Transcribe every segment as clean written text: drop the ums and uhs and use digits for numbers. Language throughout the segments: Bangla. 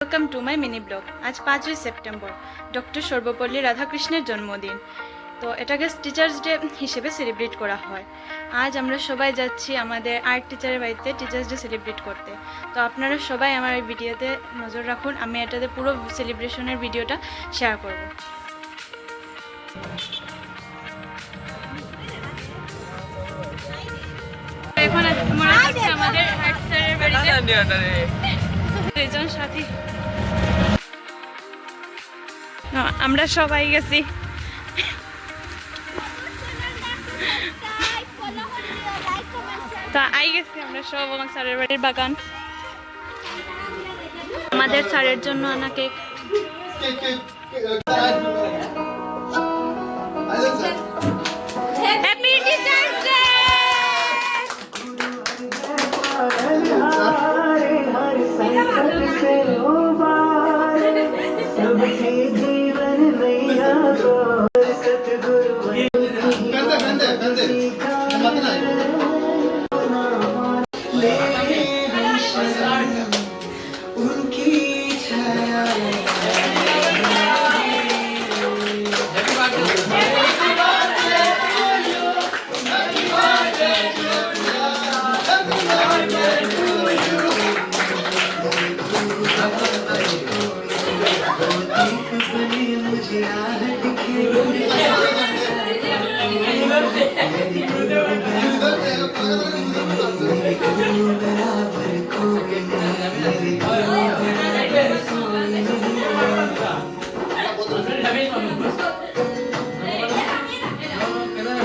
Welcome to my mini blog. আজ 5ই সেপ্টেম্বর ডক্টর সর্বপল্লী রাধাকৃষ্ণের জন্মদিন। তো এটাকে টিচার্স ডে হিসেবে সেলিব্রেট করা হয়। আজ আমরা সবাই যাচ্ছি আমাদের আর্ট টিচারের বাড়িতে টিচার্স ডে সেলিব্রেট করতে। তো আপনারা সবাই আমার এই ভিডিওতে নজর রাখুন, আমি এটাতে পুরো সেলিব্রেশনের ভিডিওটা শেয়ার করব। এখন আমরা যাচ্ছি আমাদের আর্ট স্যারের বাড়িতে। দুজন সাথী আমরা সবাই গেছি। তা আই গেছি আমরা সব আমার স্যারের বাড়ির বাগান। আমাদের স্যারের জন্য আনা cake. Happy teachers day.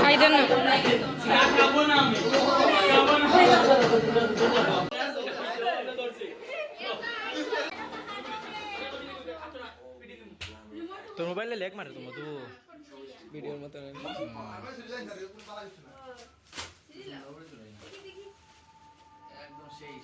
I don't know. তোর মোবাইলে লেগ মারে তোমার তো ভিডিওর মতো একদম সেই